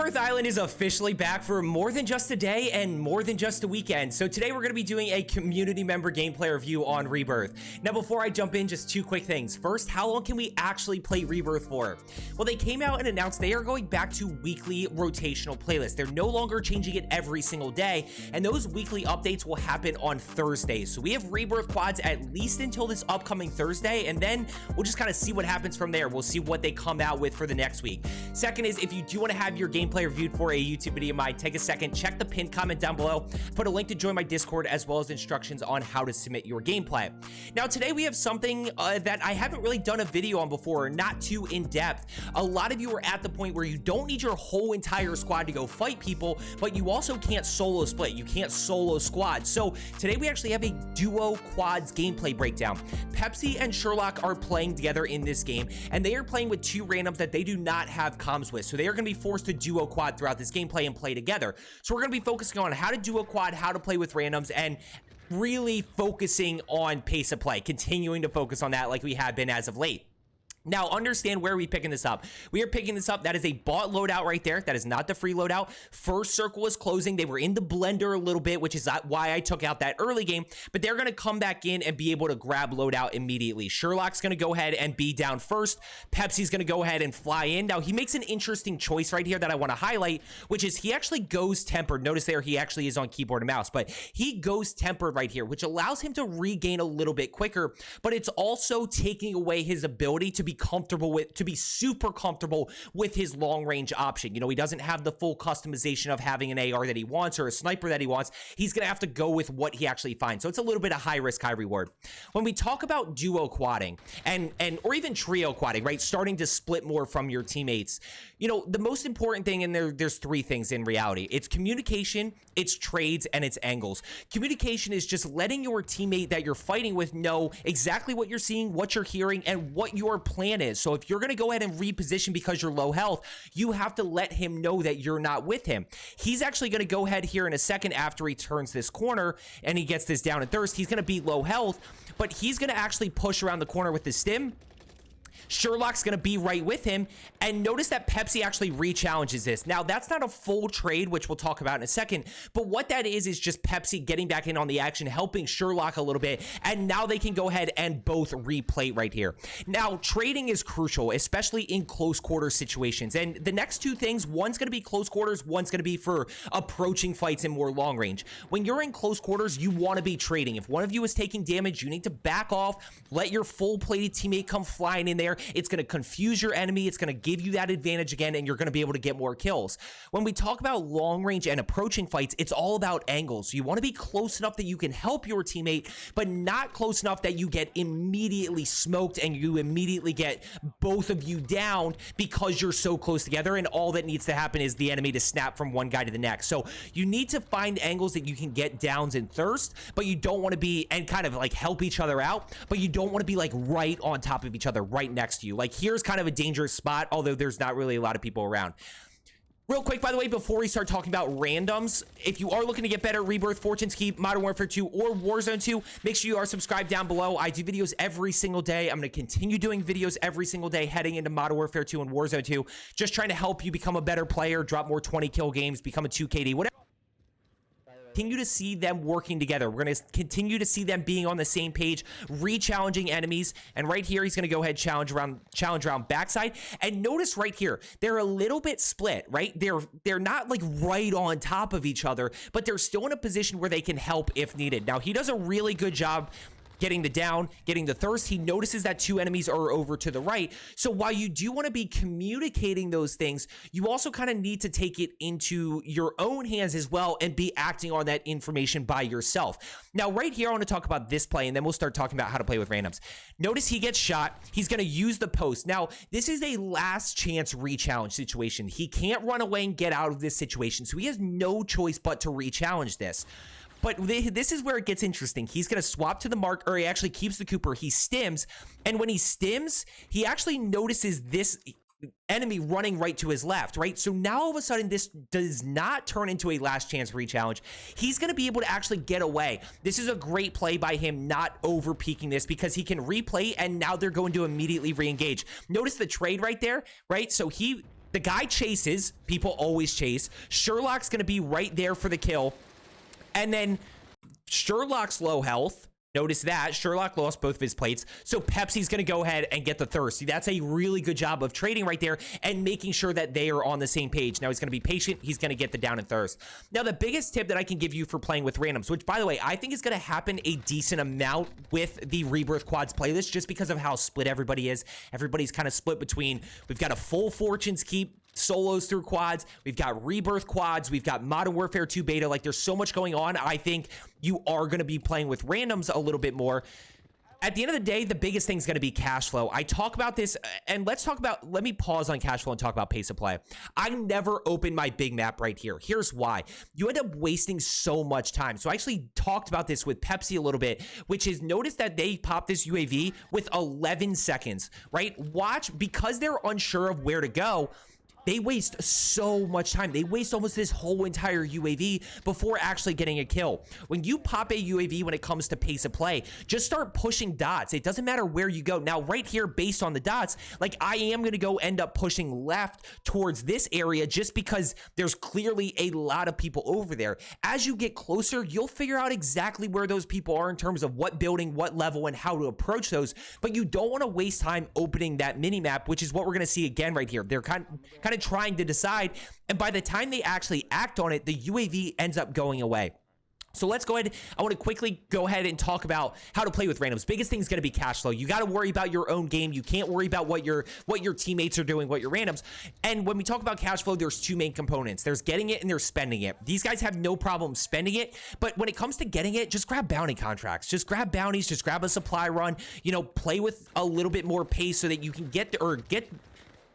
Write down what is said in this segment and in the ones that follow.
Rebirth Island is officially back for more than just a day and more than just a weekend. So today we're going to be doing a community member gameplay review on Rebirth. Now before I jump in, just two quick things. First, how long can we actually play Rebirth for? Well, they came out and announced they are going back to weekly rotational playlists. They're no longer changing it every single day, and those weekly updates will happen on Thursdays. So we have Rebirth quads at least until this upcoming Thursday, and then we'll just kind of see what happens from there. We'll see what they come out with for the next week. Second is, if you do want to have your gameplay reviewed for a YouTube video of mine, take a second, check the pinned comment down below, put a link to join my Discord as well as instructions on how to submit your gameplay. Now today we have something that I haven't really done a video on before, not too in depth. A lot of you are at the point where you don't need your whole entire squad to go fight people, but you also can't solo split, you can't solo squad. So today we actually have a duo quads gameplay breakdown. Pepsi and Sherlock are playing together in this game, and they are playing with two randoms that they do not have comms with, so they are going to be forced to duo quad throughout this gameplay and play together. So we're going to be focusing on how to duo quad, how to play with randoms, and really focusing on pace of play, continuing to focus on that like we have been as of late. Now, understand where are we picking this up. We are picking this up. That is a bought loadout right there. That is not the free loadout. First circle is closing. They were in the blender a little bit, which is why I took out that early game, but they're going to come back in and be able to grab loadout immediately. Sherlock's going to go ahead and be down first. Pepsi's going to go ahead and fly in. Now, he makes an interesting choice right here that I want to highlight, which is he actually goes tempered. Notice there he actually is on keyboard and mouse, but he goes tempered right here, which allows him to regain a little bit quicker, but it's also taking away his ability to be comfortable with, to be super comfortable with his long range option. You know, he doesn't have the full customization of having an AR that he wants or a sniper that he wants. He's going to have to go with what he actually finds. So it's a little bit of high risk, high reward. When we talk about duo quadding and or even trio quadding, right? Starting to split more from your teammates. You know, the most important thing, and there's three things in reality. It's communication, it's trades, and it's angles. Communication is just letting your teammate that you're fighting with know exactly what you're seeing, what you're hearing, and what your plan is. So if you're going to go ahead and reposition because you're low health, you have to let him know that you're not with him. He's actually going to go ahead here in a second after he turns this corner and he gets this down and thirst. He's going to be low health, but he's going to actually push around the corner with the stim. Sherlock's going to be right with him, and notice that Pepsi actually re-challenges this. Now, that's not a full trade, which we'll talk about in a second, but what that is just Pepsi getting back in on the action, helping Sherlock a little bit, and now they can go ahead and both replay right here. Now, trading is crucial, especially in close quarter situations, and the next two things, one's going to be close quarters, one's going to be for approaching fights in more long range. When you're in close quarters, you want to be trading. If one of you is taking damage, you need to back off, let your full-plated teammate come flying in there. It's going to confuse your enemy. It's going to give you that advantage again, and you're going to be able to get more kills. When we talk about long range and approaching fights, it's all about angles. You want to be close enough that you can help your teammate, but not close enough that you get immediately smoked and you immediately get both of you down because you're so close together, and all that needs to happen is the enemy to snap from one guy to the next. So you need to find angles that you can get downs and thirst, but you don't want to be, and kind of like help each other out, but you don't want to be like right on top of each other, right next to you. Like here's kind of a dangerous spot, although there's not really a lot of people around. Real quick, by the way, before we start talking about randoms, if you are looking to get better Rebirth, Fortune's Keep, Modern Warfare 2, or Warzone 2, make sure you are subscribed down below. I do videos every single day. I'm going to continue doing videos every single day heading into Modern Warfare 2 and Warzone 2, just trying to help you become a better player, drop more 20 kill games, become a 2KD, whatever. Continue to see them working together. We're going to continue to see them being on the same page, re-challenging enemies. And right here, he's going to go ahead challenge around backside. And notice right here, they're a little bit split, right? They're not like right on top of each other, but they're still in a position where they can help if needed. Now, he does a really good job getting the down, getting the thirst. He notices that two enemies are over to the right. So while you do want to be communicating those things, you also kind of need to take it into your own hands as well and be acting on that information by yourself. Now, right here, I want to talk about this play, and then we'll start talking about how to play with randoms. Notice he gets shot. He's going to use the post. Now, this is a last chance re-challenge situation. He can't run away and get out of this situation, so he has no choice but to re-challenge this. But this is where it gets interesting. He's going to swap to the mark, or he actually keeps the Cooper. He stims, and when he stims, he actually notices this enemy running right to his left, right? So now all of a sudden, this does not turn into a last chance re-challenge. He's going to be able to actually get away. This is a great play by him not over peaking this, because he can replay, and now they're going to immediately re-engage. Notice the trade right there, right? So he The guy chases. People always chase. Sherlock's going to be right there for the kill. And then Sherlock's low health. Notice that Sherlock lost both of his plates. So Pepsi's going to go ahead and get the thirst. See, that's a really good job of trading right there and making sure that they are on the same page. Now he's going to be patient. He's going to get the down and thirst. Now, the biggest tip that I can give you for playing with randoms, which by the way, I think is going to happen a decent amount with the Rebirth Quads playlist just because of how split everybody is. Everybody's kind of split between, we've got a full Fortunes Keep solos through quads, we've got Rebirth quads, we've got Modern Warfare 2 beta. Like, there's so much going on. I think you are going to be playing with randoms a little bit more. At the end of the day, the biggest thing is going to be cash flow. I talk about this, and let me pause on cash flow and talk about pace of play. I never open my big map right here. Here's why. You end up wasting so much time. So I actually talked about this with Pepsi a little bit, which is, notice that they popped this UAV with 11 seconds, right? Watch, because they're unsure of where to go, they waste so much time. They waste almost this whole entire UAV before actually getting a kill. When you pop a UAV when it comes to pace of play, just start pushing dots. It doesn't matter where you go. Now, right here, based on the dots, like, I am going to go end up pushing left towards this area just because there's clearly a lot of people over there. As you get closer, you'll figure out exactly where those people are in terms of what building, what level, and how to approach those. But you don't want to waste time opening that mini map, which is what we're going to see again right here. They're kind of trying to decide, and by the time they actually act on it, the UAV ends up going away. So let's go ahead. I want to quickly go ahead and talk about how to play with randoms. Biggest thing is going to be cash flow. You got to worry about your own game. You can't worry about what your teammates are doing, what your randoms. And when we talk about cash flow, there's two main components. There's getting it and there's spending it. These guys have no problem spending it, but when it comes to getting it, just grab bounty contracts. Just grab bounties. Just grab a supply run. You know, play with a little bit more pace so that you can get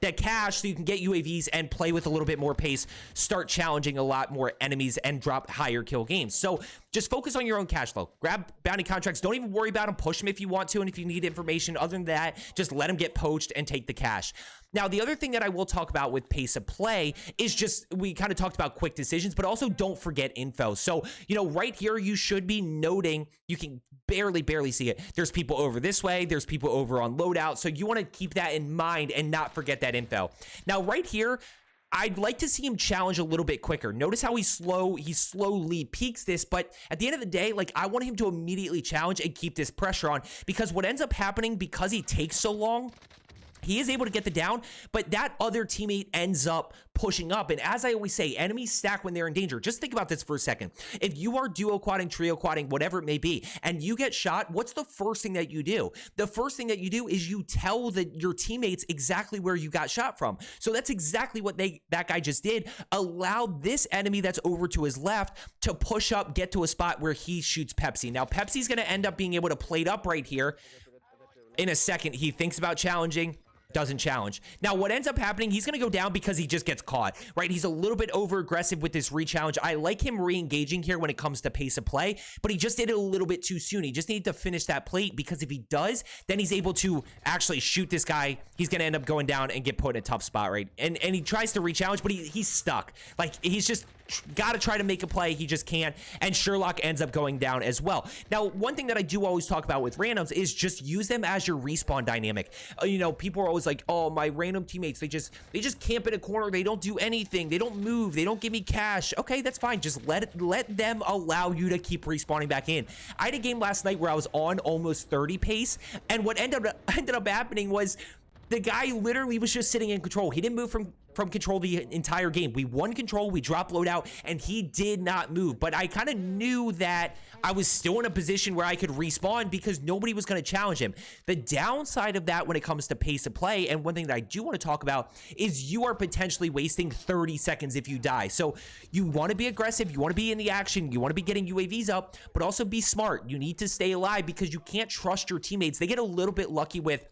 that cash so you can get UAVs and play with a little bit more pace, start challenging a lot more enemies and drop higher kill games. So just focus on your own cash flow. Grab bounty contracts. Don't even worry about them. Push them if you want to, and if you need information. Other than that, just let them get poached and take the cash. Now, the other thing that I will talk about with pace of play is just, we kind of talked about quick decisions, but also don't forget info. So, you know, right here, you should be noting, you can barely see it. There's people over this way. There's people over on loadout. So you want to keep that in mind and not forget that info. Now, right here, I'd like to see him challenge a little bit quicker. Notice how he slowly peaks this, but at the end of the day, like, I want him to immediately challenge and keep this pressure on, because what ends up happening, because he takes so long, he is able to get the down, but that other teammate ends up pushing up. And as I always say, enemies stack when they're in danger. Just think about this for a second. If you are duo quadding, trio quadding, whatever it may be, and you get shot, what's the first thing that you do? The first thing that you do is you tell your teammates exactly where you got shot from. So that's exactly what that guy just did. Allowed this enemy that's over to his left to push up, get to a spot where he shoots Pepsi. Now, Pepsi's going to end up being able to plate up right here. In a second, he thinks about challenging, doesn't challenge. Now, what ends up happening, he's going to go down because he just gets caught, right? He's a little bit over aggressive with this re-challenge. I like him re-engaging here when it comes to pace of play, but he just did it a little bit too soon. He just needed to finish that plate, because if he does, then he's able to actually shoot this guy. He's going to end up going down and get put in a tough spot, right? And he tries to re-challenge, but he's stuck. Like, he's just got to try to make a play. He just can't. And Sherlock ends up going down as well. Now, one thing that I do always talk about with randoms is just use them as your respawn dynamic. You know, people are always like, oh, my random teammates, they just camp in a corner. They don't do anything. They don't move. They don't give me cash. Okay, that's fine. Just let them allow you to keep respawning back in. I had a game last night where I was on almost 30 pace, and what ended up happening was the guy literally was just sitting in control. He didn't move from control the entire game. We won control, we dropped loadout, and he did not move. But I kind of knew that I was still in a position where I could respawn because nobody was going to challenge him. The downside of that when it comes to pace of play, and one thing that I do want to talk about, is you are potentially wasting 30 seconds if you die. So you want to be aggressive, you want to be in the action, you want to be getting UAVs up, but also be smart. You need to stay alive because you can't trust your teammates. They get a little bit lucky with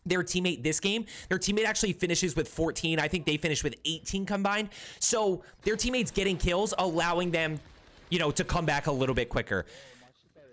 their teammate this game. Their teammate actually finishes with 14. I think they finished with 18 combined. So their teammates getting kills, allowing them, you know, to come back a little bit quicker.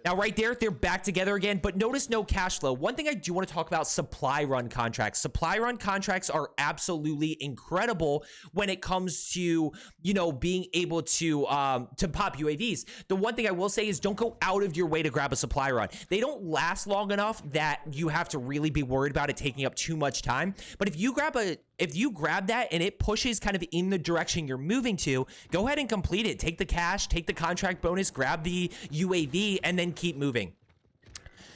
Now, right there, they're back together again, but notice no cash flow. One thing I do want to talk about, supply run contracts. Supply run contracts are absolutely incredible when it comes to, you know, being able to pop UAVs. The one thing I will say is don't go out of your way to grab a supply run. They don't last long enough that you have to really be worried about it taking up too much time. But if you grab a if you grab that and it pushes kind of in the direction you're moving to, go ahead and complete it. Take the cash, take the contract bonus, grab the UAV, and then keep moving.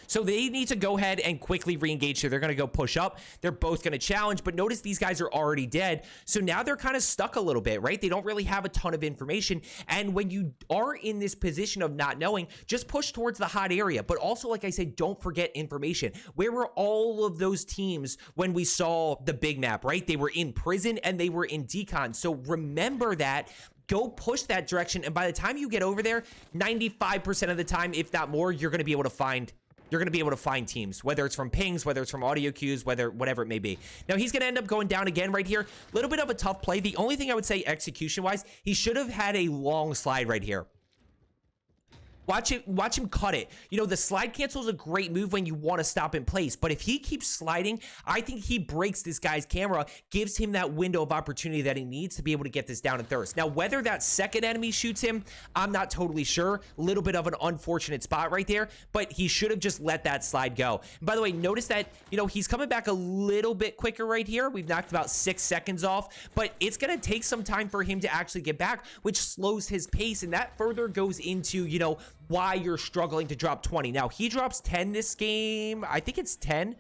So they need to go ahead and quickly re-engage here. They're going to go push up. They're both going to challenge, but notice these guys are already dead. So now they're kind of stuck a little bit, right? They don't really have a ton of information. And when you are in this position of not knowing, just push towards the hot area. But also, like I said, don't forget information. Where were all of those teams when we saw the big map, right? They were in prison and they were in decon. So remember that. Go push that direction. And by the time you get over there, 95% of the time, if not more, you're going to be able to find teams, whether it's from pings, whether it's from audio cues, whatever it may be. Now, he's going to end up going down again right here. A little bit of a tough play. The only thing I would say execution-wise, he should have had a long slide right here. Watch him cut it. You know, the slide cancel is a great move when you want to stop in place. But if he keeps sliding, I think he breaks this guy's camera, gives him that window of opportunity that he needs to be able to get this down in thirst. Now, whether that second enemy shoots him, I'm not totally sure. A little bit of an unfortunate spot right there, but he should have just let that slide go. And by the way, notice that, you know, he's coming back a little bit quicker right here. We've knocked about 6 seconds off, but it's going to take some time for him to actually get back, which slows his pace. And that further goes into, you know, why you're struggling to drop 20. Now, he drops 10 this game. I think it's 10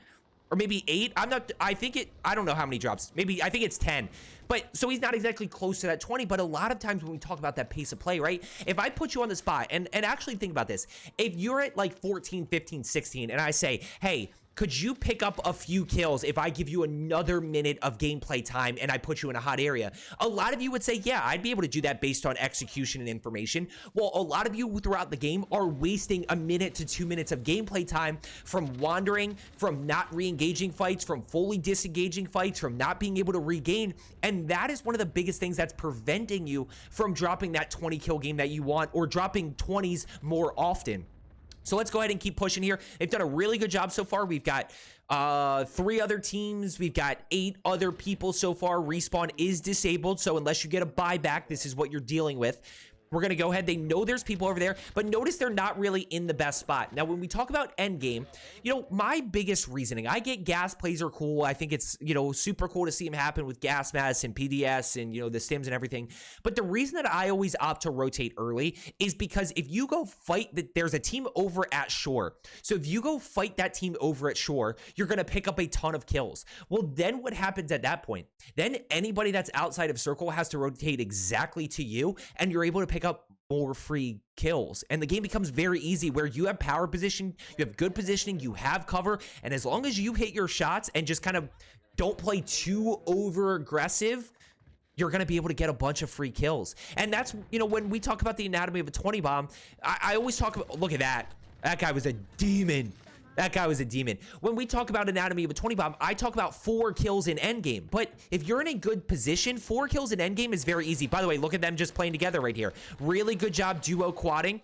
or maybe 8. I don't know how many drops. I think it's 10. But so he's not exactly close to that 20, but a lot of times when we talk about that pace of play, right? If I put you on the spot and actually think about this, if you're at like 14, 15, 16, and I say, hey, could you pick up a few kills if I give you another minute of gameplay time and I put you in a hot area? A lot of you would say, yeah, I'd be able to do that based on execution and information. Well, a lot of you throughout the game are wasting a minute to 2 minutes of gameplay time from wandering, from not re-engaging fights, from fully disengaging fights, from not being able to regain. And that is one of the biggest things that's preventing you from dropping that 20 kill game that you want or dropping 20s more often. So let's go ahead and keep pushing here. They've done a really good job so far. We've got 3 other teams. We've got 8 other people so far. Respawn is disabled, so unless you get a buyback, this is what you're dealing with. We're going to go ahead. They know there's people over there, but notice they're not really in the best spot. Now, when we talk about endgame, you know, my biggest reasoning, I get gas plays are cool. I think it's, you know, super cool to see them happen with gas masks and PDS and, you know, the stims and everything. But the reason that I always opt to rotate early is because if you go fight, there's a team over at shore. So if you go fight that team over at shore, you're going to pick up a ton of kills. Well, then what happens at that point? Then anybody that's outside of circle has to rotate exactly to you, and you're able to pick up more free kills, and the game becomes very easy where you have power position, you have good positioning, you have cover, and as long as you hit your shots and just kind of don't play too over aggressive, you're going to be able to get a bunch of free kills. And that's, you know, when we talk about the anatomy of a 20 bomb, I always talk about, look at that guy was a demon. That guy was a demon. When we talk about anatomy of a 20 bomb, I talk about 4 kills in endgame. But if you're in a good position, 4 kills in endgame is very easy. By the way, look at them just playing together right here. Really good job duo quadding.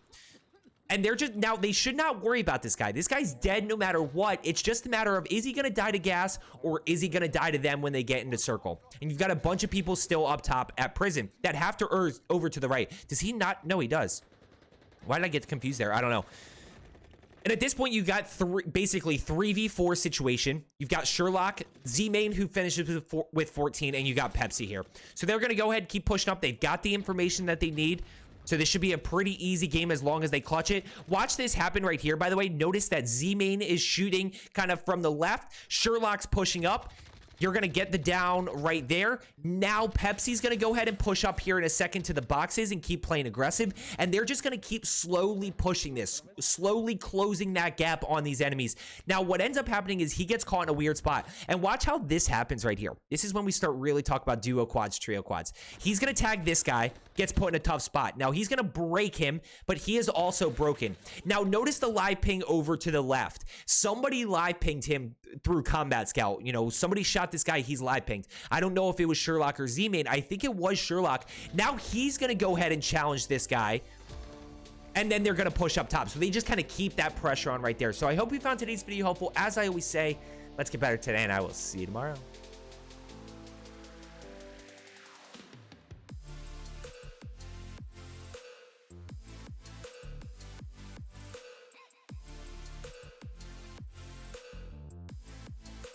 And they're just, now they should not worry about this guy. This guy's dead no matter what. It's just a matter of, is he going to die to gas or is he going to die to them when they get into circle? And you've got a bunch of people still up top at prison that have to over to the right. Does he not? No, he does. Why did I get confused there? I don't know. And at this point, you got basically 3v4 situation. You've got Sherlock, Z-Main, who finishes with 14, and you got Pepsi here. So they're going to go ahead and keep pushing up. They've got the information that they need. So this should be a pretty easy game as long as they clutch it. Watch this happen right here, by the way. Notice that Z-Main is shooting kind of from the left. Sherlock's pushing up. You're going to get the down right there. Now Pepsi's going to go ahead and push up here in a second to the boxes and keep playing aggressive. And they're just going to keep slowly pushing this, slowly closing that gap on these enemies. Now, what ends up happening is he gets caught in a weird spot. And watch how this happens right here. This is when we start really talking about duo quads, trio quads. He's going to tag this guy, gets put in a tough spot. Now, he's going to break him, but he is also broken. Now, notice the live ping over to the left. Somebody live pinged him through Combat Scout. You know, somebody shot this guy, he's live pinged. I don't know if it was Sherlock or Z-Main. I think it was Sherlock. Now he's going to go ahead and challenge this guy. And then they're going to push up top. So they just kind of keep that pressure on right there. So I hope you found today's video helpful. As I always say, let's get better today, and I will see you tomorrow.